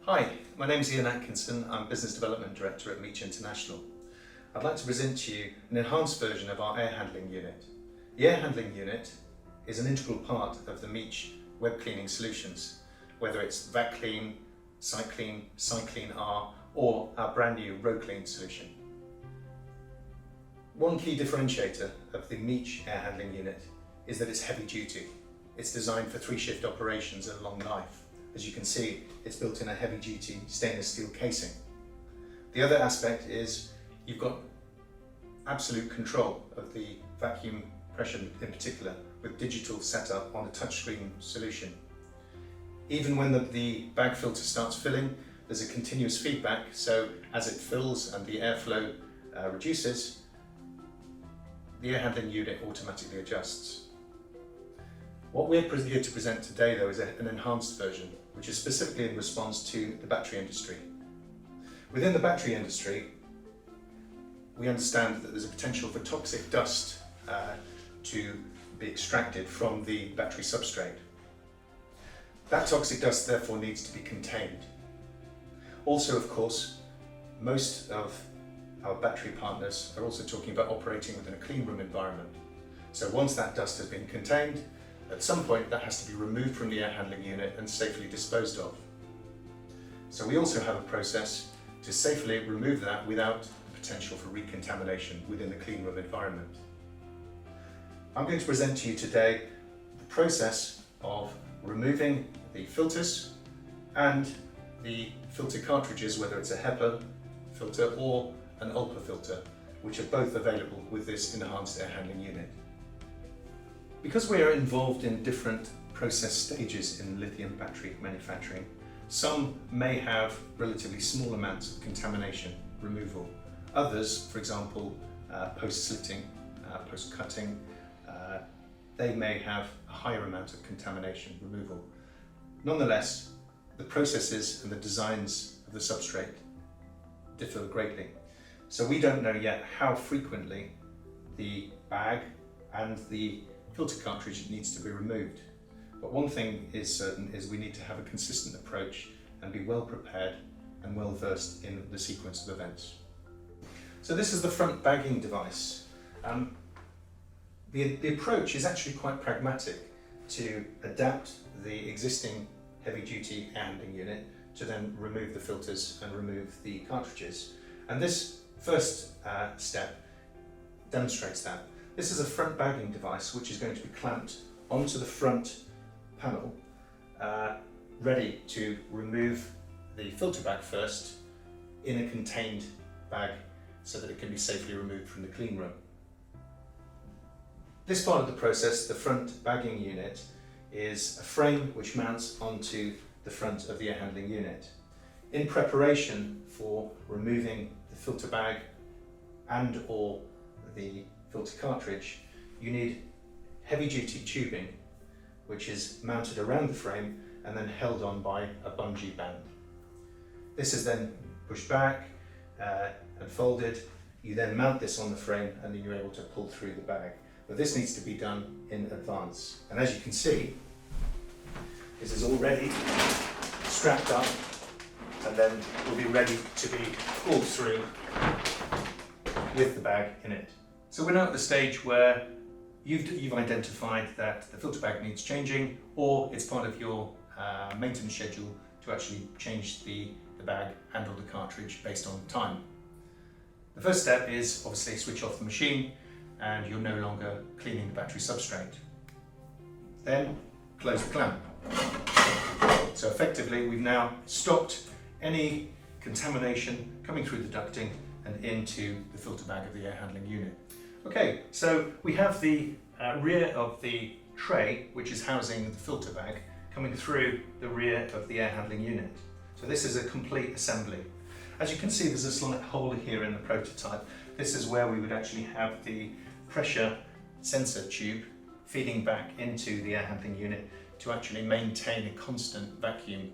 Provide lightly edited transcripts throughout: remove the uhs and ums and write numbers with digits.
Hi, my name is Ian Atkinson. I'm Business Development Director at Meach International. I'd like to present to you an enhanced version of our air handling unit. The air handling unit is an integral part of the Meach web cleaning solutions, whether it's VacClean, SiteClean, SiteClean R, or our brand new RowClean solution. One key differentiator of the Meach air handling unit is that it's heavy duty. It's designed for 3-shift operations and long life. As you can see, it's built in a heavy duty stainless steel casing. The other aspect is you've got absolute control of the vacuum pressure in particular, with digital setup on a touchscreen solution. Even when the bag filter starts filling, there's a continuous feedback, so as it fills and the airflow reduces, the air handling unit automatically adjusts. What we're here to present today though is an enhanced version, which is specifically in response to the battery industry. Within the battery industry, we understand that there's a potential for toxic dust to be extracted from the battery substrate. That toxic dust therefore needs to be contained. Also, of course, most of our battery partners are also talking about operating within a clean room environment. So once that dust has been contained, at some point that has to be removed from the air handling unit and safely disposed of. So we also have a process to safely remove that without potential for recontamination within the clean room environment. I'm going to present to you today the process of removing the filters and the filter cartridges, whether it's a HEPA filter or an ULPA filter, which are both available with this enhanced air handling unit. Because we are involved in different process stages in lithium battery manufacturing, some may have relatively small amounts of contamination removal. Others, for example, post-slitting, post-cutting, they may have a higher amount of contamination removal. Nonetheless, the processes and the designs of the substrate differ greatly. So we don't know yet how frequently the bag and the filter cartridge needs to be removed. But one thing is certain is we need to have a consistent approach and be well prepared and well versed in the sequence of events. So this is the front bagging device. The approach is actually quite pragmatic to adapt the existing heavy duty air handling unit to then remove the filters and remove the cartridges. And this first step demonstrates that. This is a front bagging device which is going to be clamped onto the front panel, ready to remove the filter bag first in a contained bag so that it can be safely removed from the clean room. This part of the process, the front bagging unit, is a frame which mounts onto the front of the air handling unit. In preparation for removing the filter bag and or the filter cartridge, you need heavy duty tubing which is mounted around the frame and then held on by a bungee band. This is then pushed back and folded. You then mount this on the frame and then you're able to pull through the bag. But this needs to be done in advance. And as you can see, this is already strapped up and then will be ready to be pulled through with the bag in it. So we're now at the stage where you've identified that the filter bag needs changing, or it's part of your maintenance schedule to actually change the bag and or the cartridge based on time. The first step is obviously switch off the machine and you're no longer cleaning the battery substrate. Then close the clamp. So effectively we've now stopped any contamination coming through the ducting and into the filter bag of the air handling unit. Okay, so we have the rear of the tray, which is housing the filter bag, coming through the rear of the air handling unit. So this is a complete assembly. As you can see, there's a slight hole here in the prototype. This is where we would actually have the pressure sensor tube feeding back into the air handling unit to actually maintain a constant vacuum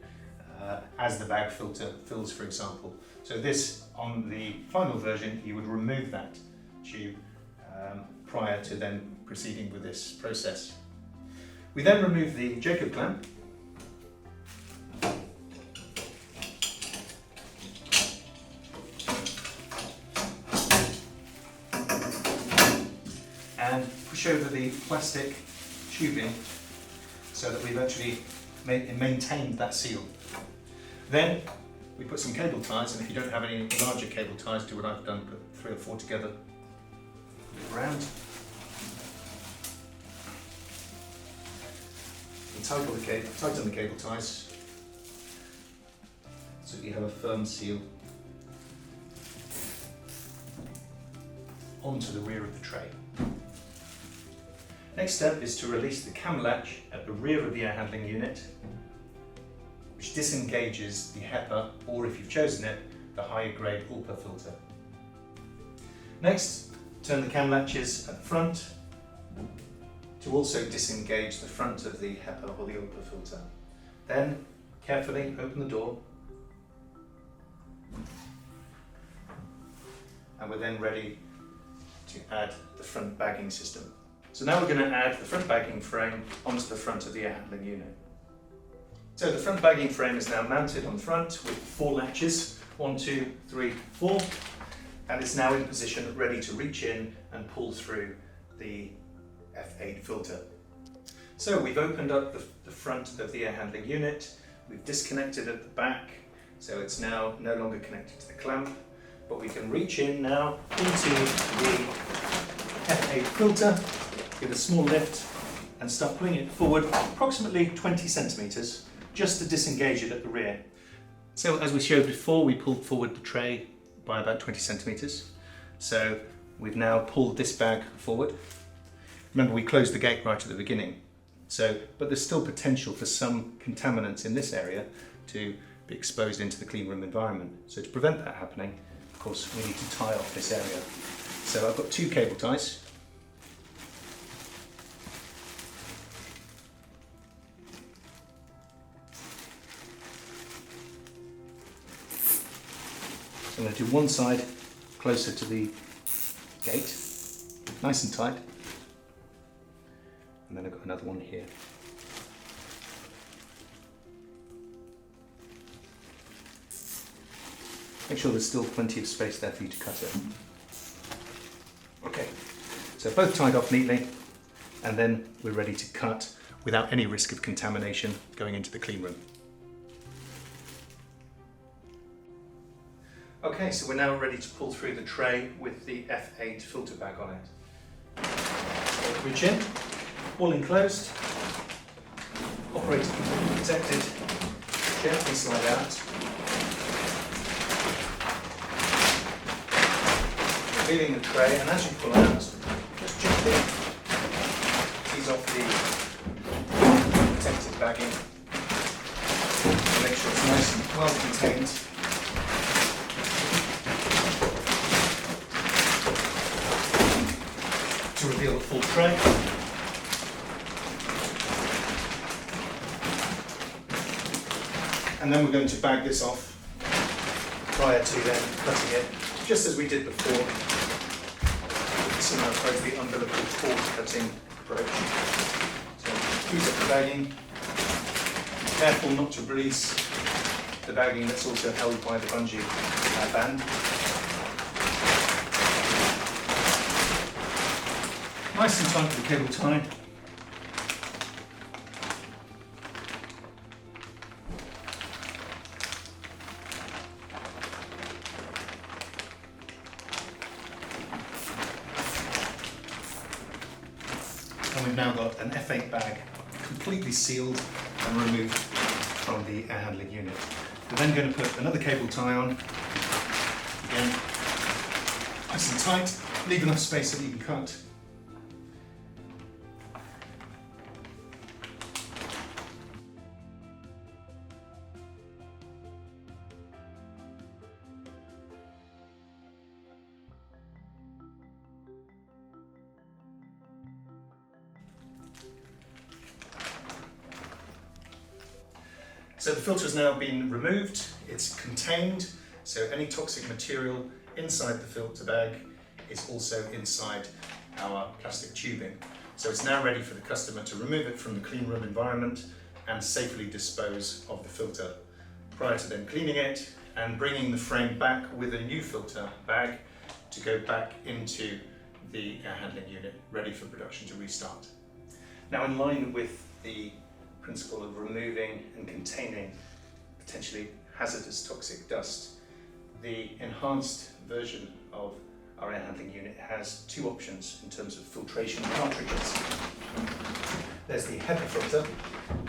as the bag filter fills, for example. So this, on the final version, you would remove that tube prior to then proceeding with this process. We then remove the Jacob clamp plastic tubing so that we've actually maintained that seal. Then we put some cable ties, and if you don't have any larger cable ties, do what I've done, put 3 or 4 together, put it around. And tighten the cable ties so that you have a firm seal onto the rear of the tray. Next step is to release the cam latch at the rear of the air handling unit, which disengages the HEPA, or if you've chosen it, the higher grade ULPA filter. Next, turn the cam latches at the front to also disengage the front of the HEPA or the ULPA filter. Then, carefully open the door, and we're then ready to add the front bagging system. So now we're going to add the front bagging frame onto the front of the air handling unit. So the front bagging frame is now mounted on front with 4 latches, 1, 2, 3, 4, and it's now in position ready to reach in and pull through the F8 filter. So we've opened up the front of the air handling unit, we've disconnected at the back, so it's now no longer connected to the clamp, but we can reach in now into the F8 filter, give a small lift and start pulling it forward approximately 20 centimetres just to disengage it at the rear. So as we showed before, we pulled forward the tray by about 20 centimetres. So we've now pulled this bag forward. Remember, we closed the gate right at the beginning. But there's still potential for some contaminants in this area to be exposed into the clean room environment. So to prevent that happening, of course, we need to tie off this area. So I've got 2 cable ties. So I'm going to do one side closer to the gate, nice and tight, and then I've got another one here. Make sure there's still plenty of space there for you to cut it. Okay, so both tied off neatly, and then we're ready to cut without any risk of contamination going into the clean room. Okay, so we're now ready to pull through the tray with the F8 filter bag on it. So reach in, all enclosed, operator completely protected, gently slide out, revealing the tray, and as you pull out, just gently ease off the protected bagging to make sure it's nice and well contained. To reveal the full tray. And then we're going to bag this off prior to then cutting it, just as we did before. With a similar approach, the umbilical cord cutting approach. So use up the bagging. Be careful not to release the bagging that's also held by the bungee band. Nice and tight with the cable tie. And we've now got an F8 bag completely sealed and removed from the air handling unit. We're then going to put another cable tie on. Again, nice and tight, leave enough space so that you can cut. So the filter has now been removed, it's contained, so any toxic material inside the filter bag is also inside our plastic tubing. So it's now ready for the customer to remove it from the clean room environment and safely dispose of the filter, prior to then cleaning it and bringing the frame back with a new filter bag to go back into the air handling unit ready for production to restart. Now, in line with the principle of removing and containing potentially hazardous toxic dust, the enhanced version of our air handling unit has two options in terms of filtration cartridges. There's the HEPA filter,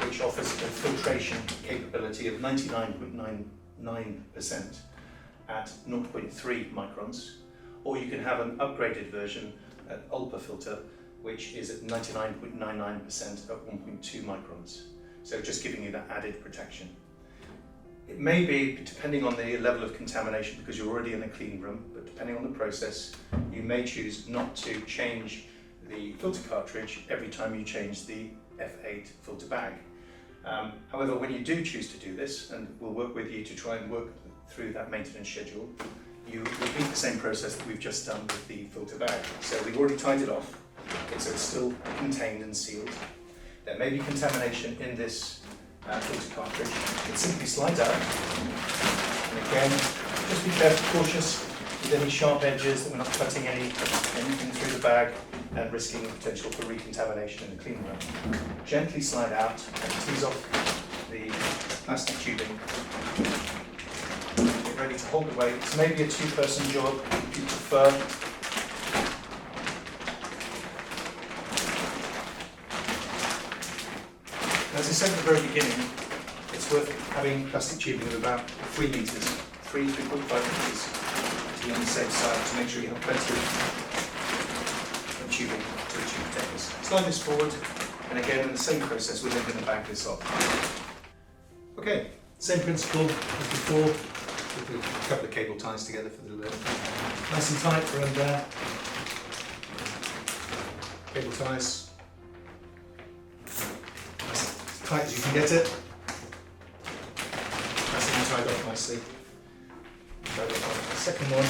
which offers a filtration capability of 99.99% at 0.3 microns, or you can have an upgraded version at ULPA filter, which is at 99.99% at 1.2 microns. So just giving you that added protection. It may be, depending on the level of contamination, because you're already in a clean room, but depending on the process, you may choose not to change the filter cartridge every time you change the F8 filter bag. However, when you do choose to do this, and we'll work with you to try and work through that maintenance schedule, you repeat the same process that we've just done with the filter bag. So we've already tied it off, so it's still contained and sealed. There may be contamination in this filter cartridge. It simply slides out, and again, just be careful, cautious with any sharp edges, that we're not cutting anything through the bag and risking the potential for recontamination in the clean room. Gently slide out and tease off the plastic tubing. Get ready to hold the weight. It's maybe a two-person job if you prefer. As I said at the very beginning, it's worth having plastic tubing of about 3 meters, 3.5 meters, to be on the safe side, to make sure you have plenty of tubing to achieve protectors. Slide this forward, and again, in the same process, we're then going to bag this off. Okay, same principle as before, with a couple of cable ties together for the lid. Nice and tight around there. Cable ties. Tight as you can get it. That's it, tied off nicely. Tied off the second one.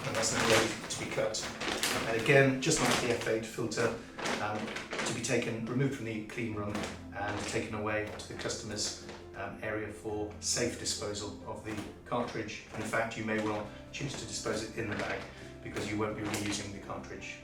And that's now ready to be cut. And again, just like the F8 filter, to be removed from the clean room and taken away to the customer's area for safe disposal of the cartridge. In fact, you may well choose to dispose it in the bag because you won't be reusing the cartridge.